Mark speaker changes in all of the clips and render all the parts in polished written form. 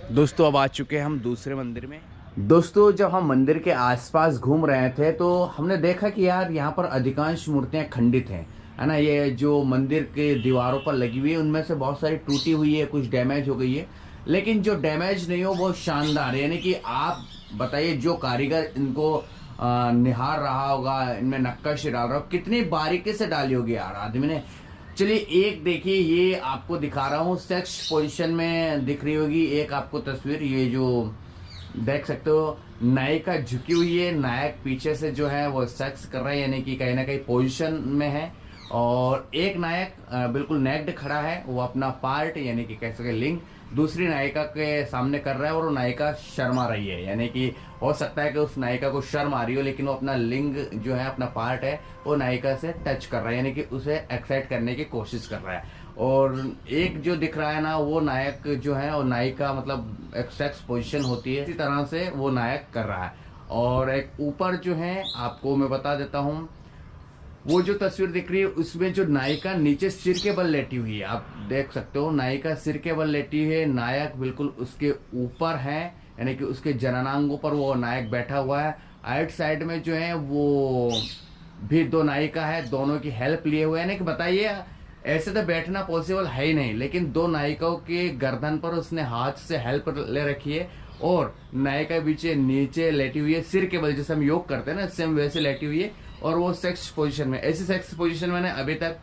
Speaker 1: दोस्तों अब आ चुके हैं हम दूसरे मंदिर में। दोस्तों जब हम मंदिर के आसपास घूम रहे थे तो हमने देखा कि यार यहाँ पर अधिकांश मूर्तियाँ खंडित हैं, है ना। ये जो मंदिर के दीवारों पर लगी हुई है उनमें से बहुत सारी टूटी हुई है, कुछ डैमेज हो गई है, लेकिन जो डैमेज नहीं हो वो शानदार है। यानी कि आप बताइए जो कारीगर इनको निहार रहा होगा, इनमें नक्काशी डाल रहा हो, कितनी बारीकी से डाली होगी यार आदमी ने। चलिए एक देखिए, ये आपको दिखा रहा हूँ, सेक्स पोजीशन में दिख रही होगी एक आपको तस्वीर। ये जो देख सकते हो नायिका झुकी हुई है, नायक पीछे से जो है वो सेक्स कर रहा है, यानी कि कहीं ना कहीं पोजीशन में है। और एक नायक बिल्कुल नेक्ड खड़ा है, वो अपना पार्ट यानी कि कह सके लिंग दूसरी नायिका के सामने कर रहा है, और वो नायिका शर्मा रही है। यानी कि हो सकता है कि उस नायिका को शर्म आ रही हो, लेकिन वो अपना लिंग जो है अपना पार्ट है वो नायिका से टच कर रहा है, यानी कि उसे एक्साइट करने की कोशिश कर रहा है। और एक जो दिख रहा है ना, वो नायक जो है और नायिका मतलब एक सेक्स पोजीशन होती है, इसी तरह से वो नायक कर रहा है। और एक ऊपर जो है आपको मैं बता देता हूँ, वो जो तस्वीर दिख रही है उसमें जो नायिका नीचे सिर के बल लेटी हुई है, आप देख सकते हो नायिका सिर के बल लेटी है, नायक बिल्कुल उसके ऊपर है, यानी कि उसके जननांगों पर वो नायक बैठा हुआ है। राइट साइड में जो है वो भी दो नायिका है, दोनों की हेल्प लिए हुए हैं। कि बताइए ऐसे तो बैठना पॉसिबल है ही नहीं, लेकिन दो नायिकाओं के गर्दन पर उसने हाथ से हेल्प ले रखी है, और नायिका पीछे नीचे लेटी हुई है सिर के बल, जैसे हम योग करते हैं ना सेम वैसे लेटी हुई है। और वो सेक्स पोजीशन में, ऐसी सेक्स पोजीशन मैंने अभी तक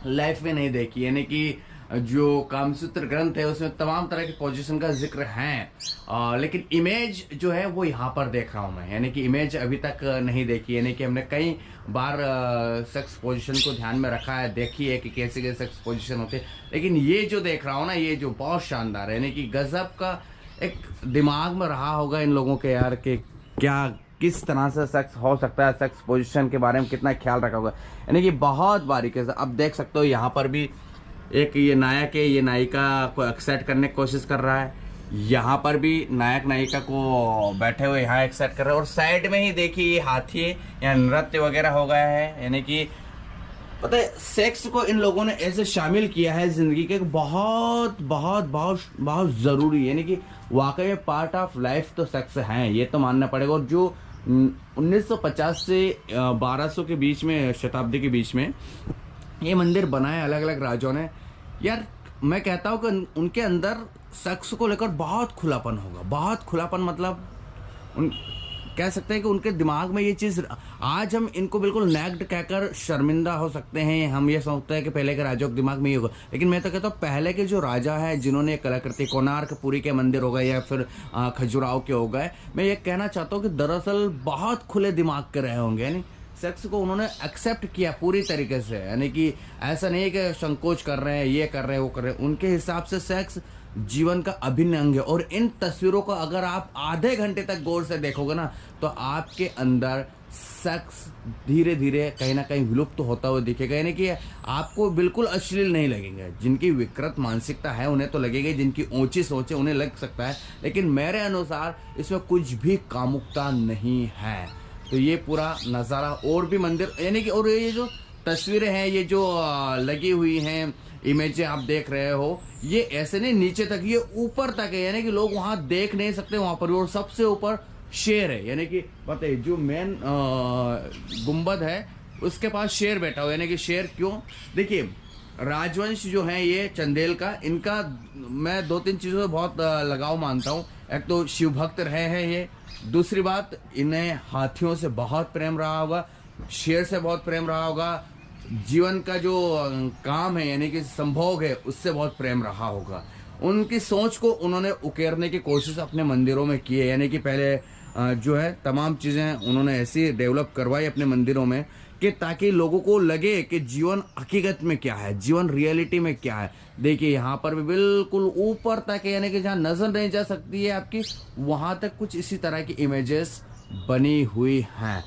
Speaker 1: लाइफ में नहीं देखी। यानी कि जो कामसूत्र ग्रंथ है उसमें तमाम तरह की पोजीशन का जिक्र है, लेकिन इमेज जो है वो यहाँ पर देख रहा हूँ मैं। यानी कि इमेज अभी तक नहीं देखी, यानी कि हमने कई बार सेक्स पोजीशन को ध्यान में रखा है, देखी है कि कैसे कैसे सेक्स पोजीशन होते हैं, लेकिन ये जो देख रहा हूँ ना, ये जो बहुत शानदार है। यानी कि गजब का एक दिमाग में रहा होगा इन लोगों के यार कि क्या किस तरह से सेक्स हो सकता है, सेक्स पोजीशन के बारे में कितना ख्याल रखा होगा, यानी कि बहुत बारीकी से। अब देख सकते हो यहाँ पर भी एक ये नायक है, ये नायिका को एक्साइट करने की कोशिश कर रहा है, यहाँ पर भी नायक नायिका को बैठे हुए यहाँ एक्साइट कर रहे हैं, और साइड में ही देखिए ये हाथी यहाँ नृत्य वगैरह हो गया है। यानी कि पता है सेक्स को इन लोगों ने ऐसे शामिल किया है जिंदगी के, बहुत बहुत बहुत बहुत जरूरी, यानी कि वाकई में पार्ट ऑफ लाइफ तो सेक्स है, ये तो मानना पड़ेगा। और जो 1950 से 1200 के बीच में, शताब्दी के बीच में ये मंदिर बनाए अलग अलग राजाओं ने, यार मैं कहता हूँ कि उनके अंदर सेक्स को लेकर बहुत खुलापन होगा, बहुत खुलापन। मतलब उन कह सकते हैं कि उनके दिमाग में ये चीज़, आज हम इनको बिल्कुल नेक्ड कहकर शर्मिंदा हो सकते हैं, हम ये सोचते हैं कि पहले के राजाओं के दिमाग में ये होगा, लेकिन मैं तो कहता हूँ पहले के जो राजा हैं जिन्होंने कलाकृति, कोणार्क पुरी के मंदिर हो गए या फिर खजुराहो के हो गए, मैं ये कहना चाहता हूँ कि दरअसल बहुत खुले दिमाग के रहे होंगे। यानी सेक्स को उन्होंने एक्सेप्ट किया पूरी तरीके से, यानी कि ऐसा नहीं है कि संकोच कर रहे हैं, ये कर रहे हैं, वो कर रहे हैं। उनके हिसाब से सेक्स जीवन का अभिन्न अंग है। और इन तस्वीरों को अगर आप आधे घंटे तक गौर से देखोगे ना, तो आपके अंदर सेक्स धीरे धीरे कहीं ना कहीं विलुप्त होता हुआ दिखेगा। यानी कि आपको बिल्कुल अश्लील नहीं लगेंगे। जिनकी विकृत मानसिकता है उन्हें तो लगेगी, जिनकी ऊंची सोच है उन्हें लग सकता है, लेकिन मेरे अनुसार इसमें कुछ भी कामुकता नहीं है। तो ये पूरा नज़ारा, और भी मंदिर, यानी कि और ये जो तस्वीरें हैं, ये जो लगी हुई हैं, इमेजें आप देख रहे हो, ये ऐसे नहीं नीचे तक, ये ऊपर तक है, यानी कि लोग वहां देख नहीं सकते वहां पर। और सबसे ऊपर शेर है, यानी कि बताइए जो मेन गुंबद है उसके पास शेर बैठा हुआ, यानी कि शेर क्यों? देखिए राजवंश जो है ये चंदेल का, इनका मैं दो तीन चीज़ों से बहुत लगाव मानता हूँ। एक तो शिव भक्त रहे हैं ये, दूसरी बात इन्हें हाथियों से बहुत प्रेम रहा होगा, शेर से बहुत प्रेम रहा होगा, जीवन का जो काम है यानी कि संभोग है उससे बहुत प्रेम रहा होगा। उनकी सोच को उन्होंने उकेरने की कोशिश अपने मंदिरों में की है, यानी कि पहले जो है तमाम चीज़ें उन्होंने ऐसी डेवलप करवाई अपने मंदिरों में कि ताकि लोगों को लगे कि जीवन हकीकत में क्या है, जीवन रियलिटी में क्या है। देखिए यहाँ पर भी बिल्कुल ऊपर तक है, यानी कि जहाँ नजर नहीं जा सकती है आपकी, वहाँ तक कुछ इसी तरह की इमेजेस बनी हुई हैं।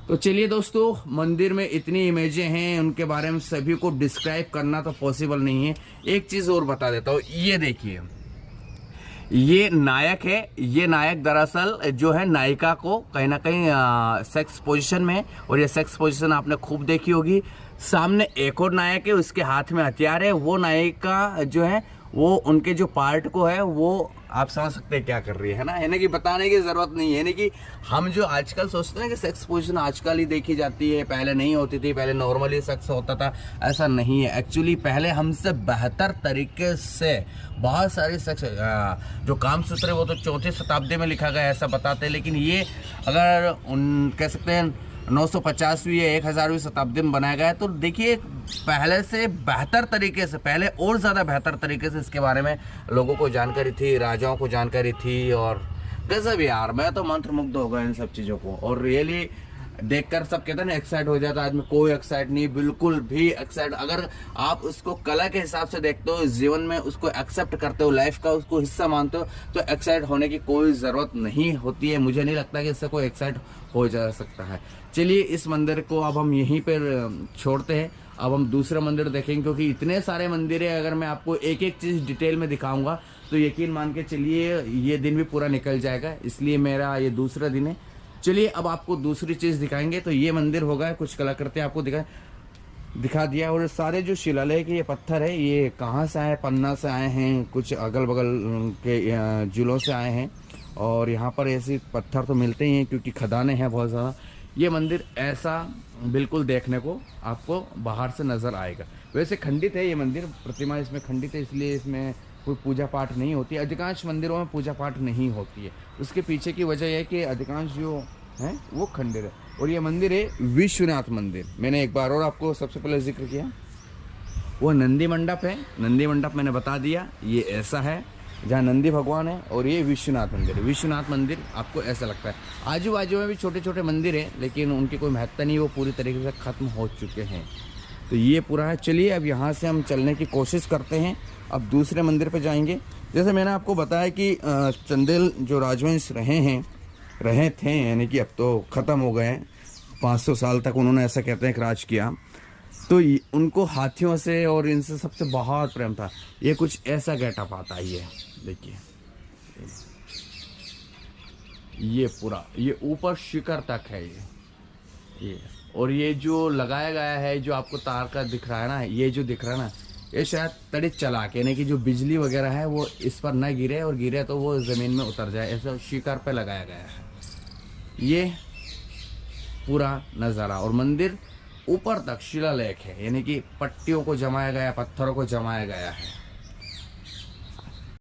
Speaker 1: तो चलिए दोस्तों, मंदिर में इतनी इमेजें हैं, उनके बारे में सभी को डिस्क्राइब करना तो पॉसिबल नहीं है। एक चीज़ और बता देता हूँ, ये देखिए ये नायक है, ये नायक दरअसल जो है नायिका को कहीं ना कहीं सेक्स पोजीशन में, और ये सेक्स पोजीशन आपने खूब देखी होगी। सामने एक और नायक है, उसके हाथ में हथियार है, वो नायिका जो है वो उनके जो पार्ट को है वो आप समझ सकते हैं क्या कर रही है ना, यानी कि बताने की जरूरत नहीं है। यानी कि हम जो आजकल सोचते हैं कि सेक्स पोजीशन आजकल ही देखी जाती है, पहले नहीं होती थी, पहले नॉर्मली सेक्स होता था, ऐसा नहीं है। एक्चुअली पहले हमसे बेहतर तरीके से बहुत सारे सेक्स, जो कामसूत्र वो तो 4वीं शताब्दी में लिखा गया ऐसा बताते हैं, लेकिन ये अगर कह सकते हैं 950वीं या 1000वीं शताब्दी में बनाया गया है, तो देखिए पहले से बेहतर तरीके से, पहले और ज़्यादा बेहतर तरीके से इसके बारे में लोगों को जानकारी थी, राजाओं को जानकारी थी। और गजब यार, मैं तो मंत्रमुग्ध हो गया इन सब चीज़ों को, और रियली देखकर सब कहते हैं ना एक्साइट हो जाता है आदमी। कोई एक्साइट नहीं, बिल्कुल भी एक्साइट। अगर आप उसको कला के हिसाब से देखते हो, जीवन में उसको एक्सेप्ट करते हो, लाइफ का उसको हिस्सा मानते हो, तो एक्साइट होने की कोई ज़रूरत नहीं होती है। मुझे नहीं लगता कि इससे कोई एक्साइट हो जा सकता है। चलिए इस मंदिर को अब हम यहीं पर छोड़ते हैं, अब हम दूसरा मंदिर देखेंगे, क्योंकि इतने सारे मंदिर है, अगर मैं आपको एक एक चीज़ डिटेल में दिखाऊंगा तो यकीन मान के चलिए ये दिन भी पूरा निकल जाएगा, इसलिए मेरा ये दूसरा दिन है। चलिए अब आपको दूसरी चीज़ दिखाएंगे। तो ये मंदिर होगा, कुछ कलाकृति आपको दिखा दिया, और सारे जो शिलालेख के ये पत्थर है, ये कहाँ से आए, पन्ना से आए हैं, कुछ अगल बगल के जिलों से आए हैं, और यहाँ पर ऐसे पत्थर तो मिलते ही हैं क्योंकि खदानें हैं बहुत ज़्यादा। ये मंदिर ऐसा बिल्कुल देखने को आपको बाहर से नज़र आएगा। वैसे खंडित है ये मंदिर, प्रतिमा इसमें खंडित है, इसलिए इसमें कोई पूजा पाठ नहीं होती। अधिकांश मंदिरों में पूजा पाठ नहीं होती है। उसके पीछे की वजह यह है कि अधिकांश जो हैं वो खंडित है। और ये मंदिर है विश्वनाथ मंदिर। मैंने एक बार और आपको सबसे पहले जिक्र किया, वो नंदी मंडप है। नंदी मंडप मैंने बता दिया, ये ऐसा है जहाँ नंदी भगवान है, और ये विश्वनाथ मंदिर है। विश्वनाथ मंदिर आपको ऐसा लगता है। आजू बाजू में भी छोटे छोटे मंदिर हैं, लेकिन उनकी कोई महत्ता नहीं, वो पूरी तरीके से ख़त्म हो चुके हैं। तो ये पूरा है। चलिए अब यहाँ से हम चलने की कोशिश करते हैं, अब दूसरे मंदिर पे जाएंगे। जैसे मैंने आपको बताया कि चंदेल जो राजवंश रहे थे, यानी कि अब तो ख़त्म हो गए हैं, 500 साल तक उन्होंने ऐसा कहते हैं राज किया, तो उनको हाथियों से और इनसे सबसे बहुत प्रेम था। ये कुछ ऐसा गेटअप आता है, ये देखिए, ये पूरा ये ऊपर शिखर तक है ये और ये जो लगाया गया है, जो आपको तार का दिख रहा है ना, ये जो दिख रहा है ना, ये शायद तड़ित चला के, यानी कि जो बिजली वगैरह है वो इस पर न गिरे, और गिरे तो वो ज़मीन में उतर जाए, ऐसा शिखर पे लगाया गया है ये पूरा नज़ारा। और मंदिर ऊपर तक शिलालेख है, यानी कि पट्टियों को जमाया गया, पत्थरों को जमाया गया है।